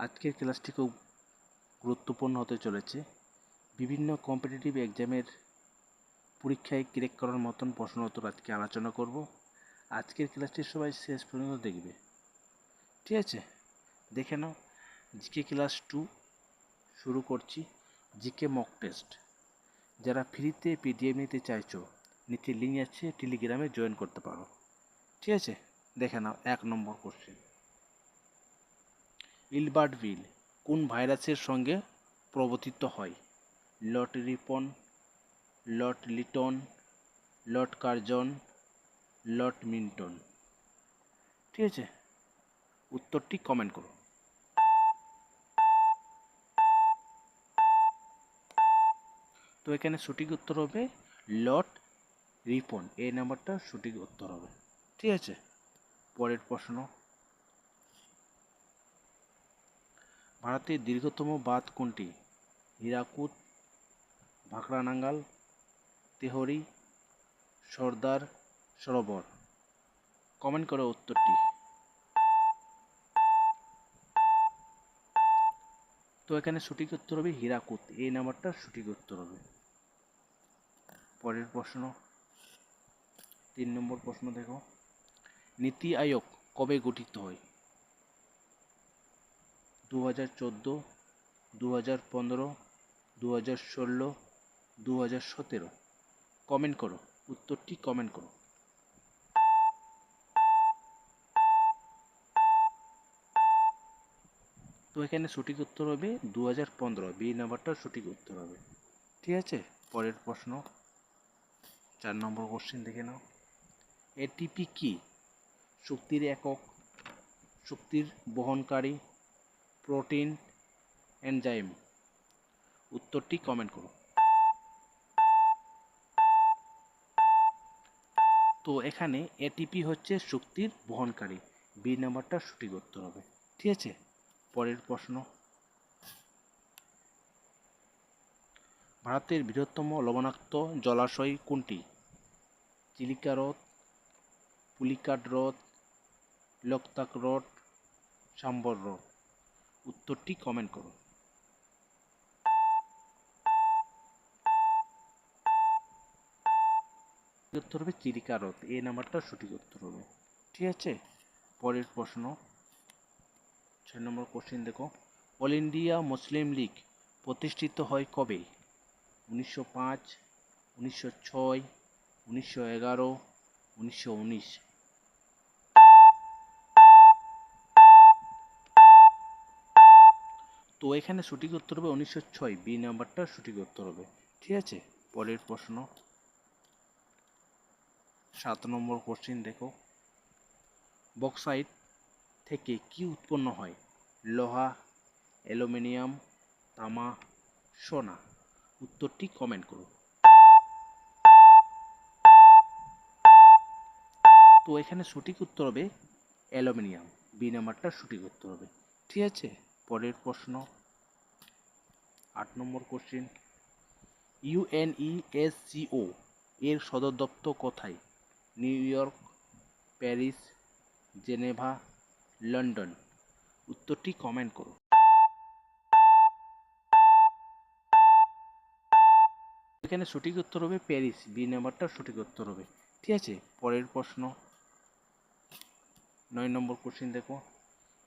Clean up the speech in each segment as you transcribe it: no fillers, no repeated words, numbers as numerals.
আজকের ক্লাসটি খুব গুরুত্বপূর্ণ হতে চলেছে। বিভিন্ন কম্পিটিটিভ এক্সামের পরীক্ষায় ক্র্যাক করার মতন প্রশ্ন উত্তর আজকে আলোচনা করব। আজকের ক্লাসটি সবাই শেষ পর্যন্ত দেখবে, ঠিক আছে? দেখে নাও। জিকে ক্লাস 2 শুরু করছি। GK mock test. যারা ফ্রিতে পিডিএফ নিতে চাইছো, নিচে লিঙ্ক আছে, টেলিগ্রামে জয়েন করতে পারো, ঠিক আছে? দেখে নাও। 1 নম্বর কোশ্চেন, ইলবার্ট বিল কোন ভাইরাসের সঙ্গে প্রবর্তিত হয়? Lord Ripon, lord Lytton, lord Curzon, lord Minton. ঠিক আছে, উত্তরটি কমেন্ট করো। তো এখানে সঠিক উত্তর হবে লর্ড রিপন। এই নাম্বারটা সঠিক উত্তর হবে, ঠিক আছে? পরের প্রশ্ন, ভারতের দীর্ঘতম বাঁধ কোনটি? হীরাকুদ, ভাকরানাঙ্গাল, তেহরি, সর্দার সরোবর। কমেন্ট করো উত্তরটি। তো এখানে সঠিক উত্তর হবে হীরাকুদ। এই নাম্বারটা সঠিক উত্তর হবে। পরের প্রশ্ন, 3 নম্বর প্রশ্ন দেখো, নীতি আয়োগ কবে গঠিত হয়? 2014, 2015, 2016, 2017। কমেন্ট করো উত্তরটি, কমেন্ট করো। তো এখানে সঠিক উত্তর হবে 2015। বি নাম্বারটা সঠিক উত্তর হবে, ঠিক আছে? পরের প্রশ্ন, 4 নম্বর কোশ্চেন দেখে নাও। এটিপি কি? শক্তির একক, শক্তির বহনকারী, প্রোটিন, এনজাইম। উত্তরটি কমেন্ট করো। তো এখানে এটিপি হচ্ছে শক্তির বহনকারী। বি নাম্বারটা সঠিক উত্তর হবে, ঠিক আছে? পরের প্রশ্ন, ভারতের বৃহত্তম লবণাক্ত জলাশয় কোনটি? চিলিকা হ্রদ, পুলিকাট হ্রদ, লোকতাক হ্রদ, সাম্বর হ্রদ। উত্তরটি কমেন্ট করো। উত্তর হবে চিলিকা হ্রদ। এই নাম্বারটা সঠিক উত্তর হবে, ঠিক আছে? পরের প্রশ্ন, 6 নম্বর কোশ্চেন দেখো, অল ইন্ডিয়া মুসলিম লীগ প্রতিষ্ঠিত হয় কবে? 1905, 1906, 1911, 1919। তো এখানে সঠিক উত্তর হবে 1906। বি নাম্বারটা সঠিক উত্তর হবে, ঠিক আছে? পরের প্রশ্ন, 7 নম্বর কোশ্চেন দেখো, বক্সাইট থেকে কি উৎপন্ন হয়? লোহা, অ্যালুমিনিয়াম, তামা, সোনা। উত্তরটি কমেন্ট করো। তো এখানে সঠিক উত্তর হবে অ্যালুমিনিয়াম। বি নাম্বারটা সঠিক উত্তর হবে, ঠিক আছে? পরের প্রশ্ন, 8 নম্বর কোশ্চেন, ইউএনইএসসিও এর সদর দপ্তর কোথায়? New York, Paris, Geneva, London. উত্তরটি কমেন্ট করো। এখানে সঠিক উত্তর হবে প্যারিস। বি নাম্বারটা সঠিক উত্তর হবে, ঠিক আছে? পরের প্রশ্ন, 9 নম্বর কোশ্চেন দেখো,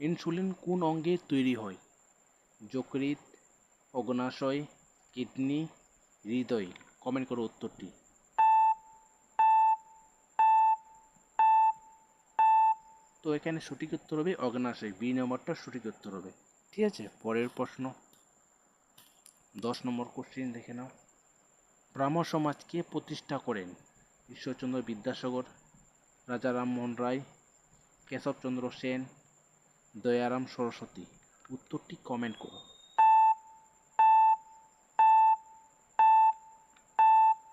ইনসুলিন কোন অঙ্গে তৈরি হয়? যকৃৎ, অগ্নাশয়, কিডনি, হৃদয়। কমেন্ট করো উত্তরটি। তো এখানে সঠিক উত্তর হবে অগ্নাশয়। বি নাম্বারটা সঠিক উত্তর হবে, ঠিক আছে? পরের প্রশ্ন, 10 নম্বর কোশ্চেন দেখে নাও, ব্রাহ্ম সমাজ কে প্রতিষ্ঠা করেন? ঈশ্বরচন্দ্র বিদ্যাসাগর, রাজা রামমোহন রায়, কেশবচন্দ্র সেন, দয়ারাম সরস্বতী। উত্তরটি কমেন্ট করো।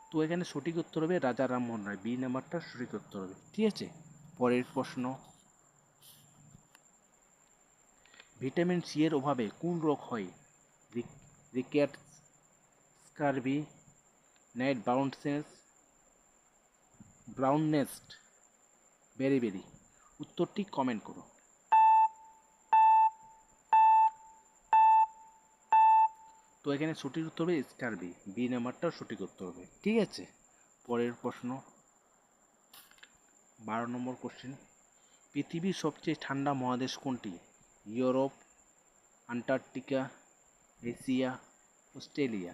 তো এখানে সঠিক উত্তর হবে রাজা রামমোহন রায়। বি নাম্বারটা সঠিক উত্তর হবে, ঠিক আছে? পরের প্রশ্ন, ভিটামিন সি এর অভাবে কোন রোগ হয়? রিকেটস, স্কারবি, নাইট ব্রাউননেস, বেরি। উত্তরটি কমেন্ট করো। তো এখানে সঠিক উত্তর হবে স্টার বি, বি নাম্বারটাও সঠিক উত্তর হবে। ঠিক আছে, পরের প্রশ্ন 12 নম্বর কোশ্চেন, পৃথিবীর সবচেয়ে ঠান্ডা মহাদেশ কোনটি? Europe, Antarctica, Asia, Australia.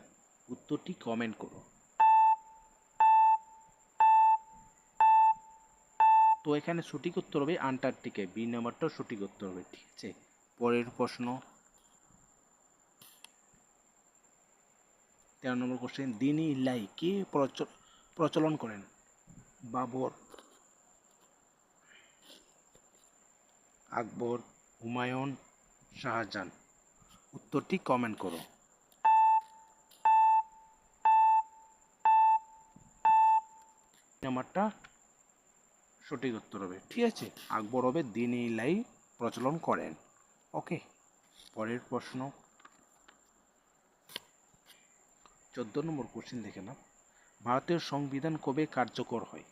উত্তরটি কমেন্ট করো। তো এখানে সঠিক উত্তর হবে আন্টার্কটিকা, বি নাম্বারটাও সঠিক উত্তর হবে। ঠিক আছে, পরের প্রশ্ন 13 নম্বর কোশ্চেন, দ্বীন-ই ইলাহি কে প্রচলন করেন? বাবর, আকবর, হুমায়ুন, শাহজাহান। উত্তরটি কমেন্ট করো। নাম্বারটা সঠিক উত্তর হবে। ঠিক আছে, আকবর হবে দ্বীন-ই ইলাহি প্রচলন করেন। ওকে, পরের প্রশ্ন 14 নম্বর কোশ্চেন দেখে নাও, ভারতের সংবিধান কবে কার্যকর হয়?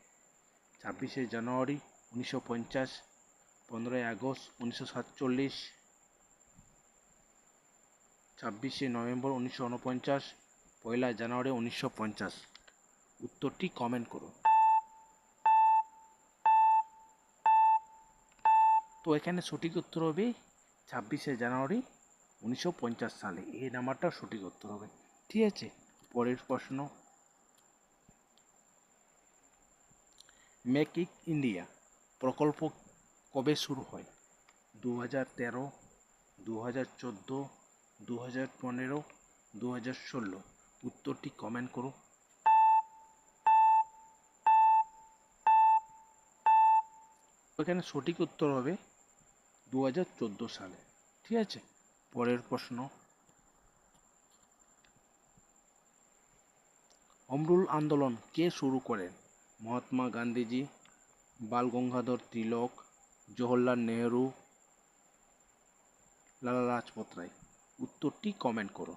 26শে জানুয়ারি 1950, 15ই আগস্ট 1947, 26শে নভেম্বর 1949, 1লা জানুয়ারি 1950। উত্তরটি কমেন্ট করো। তো এখানে সঠিক উত্তর হবে 26শে জানুয়ারি 1950 সালে, এই নাম্বারটা সঠিক উত্তর হবে। ঠিক আছে, পরের প্রশ্ন, মেক ইন ইন্ডিয়া প্রকল্প কবে শুরু হয়? 2013, 2014, 2015, 2016। উত্তরটি কমেন্ট করো। এখানে সঠিক উত্তর হবে 2014 সালে। ঠিক আছে, পরের প্রশ্ন, হোম রুল আন্দোলন কে শুরু করেন? মহাত্মা গান্ধীজি, বাল গঙ্গাধর তিলক, জওহরলাল নেহেরু, লালা লাজপত রায়। উত্তরটি কমেন্ট করো।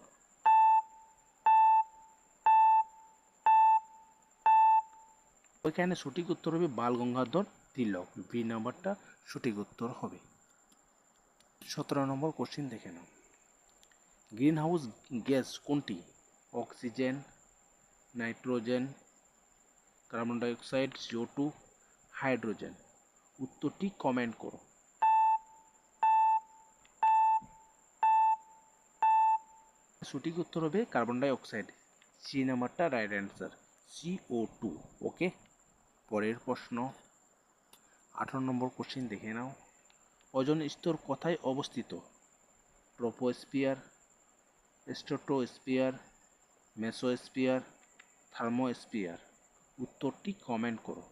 ওইখানে সঠিক উত্তর হবে বাল গঙ্গাধর তিলক, বি নাম্বারটা সঠিক উত্তর হবে। 17 নম্বর কোশ্চিন দেখে নাও, গ্রিন হাউস গ্যাস কোনটি? Oxygen, nitrogen, carbon dioxide, CO2, hydrogen. উত্তরটি কমেন্ট করো। সঠিক উত্তর হবে কার্বন ডাইঅক্সাইড, সি নাম্বারটা রাইট অ্যান্সার, CO2। ওকে, পরের প্রশ্ন 18 নম্বর কোশ্চিন দেখে নাও, ওজোন স্তর কোথায় অবস্থিত? Troposphere, stratosphere, mesosphere, thermosphere. উত্তরটি কমেন্ট করো।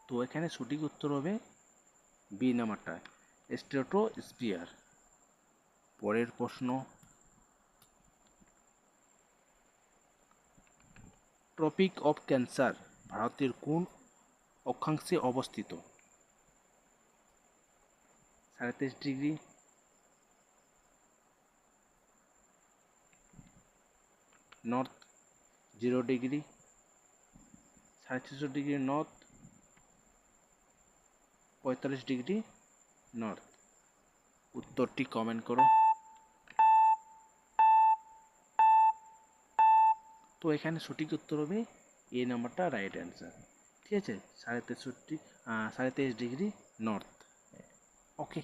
তো এখানে সঠিক উত্তর হবে বি নাম্বারটা, স্ট্র্যাটোস্ফিয়ার। পরের প্রশ্ন, ট্রপিক অফ ক্যান্সার ভারতের কোন অক্ষাংশে অবস্থিত? 37 degree, north 0 degree, 650 degree north, 45 degree north. উত্তরটি কমেন্ট করো। তো এখানে সঠিক উত্তর হবে এ নাম্বারটা রাইট অ্যান্সার। ঠিক আছে, 23.5 ডিগ্রি নর্থ। ওকে,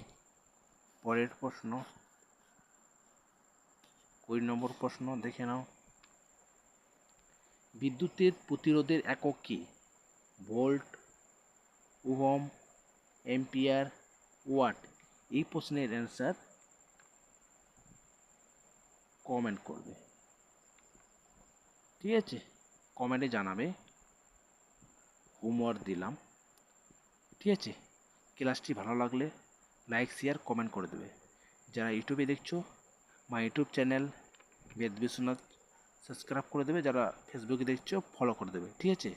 পরের প্রশ্ন 20 নম্বর প্রশ্ন দেখে নাও, বিদ্যুতের প্রতিরোধের একক কি? Volt, ohm, ampere, watt. এই প্রশ্নের অ্যান্সার কমেন্ট করবে। ঠিক আছে, কমেন্টে জানাবে, হোমওয়ার্ক দিলাম। ঠিক আছে, ক্লাসটি ভালো লাগলে লাইক শেয়ার কমেন্ট করে দেবে। যারা ইউটিউবে দেখছো আমার ইউটিউব চ্যানেল বেদ বিশ্বনাথ সাবস্ক্রাইব করে দেবে, যারা ফেসবুকে দেখছো ফলো করে দেবে। ঠিক আছে।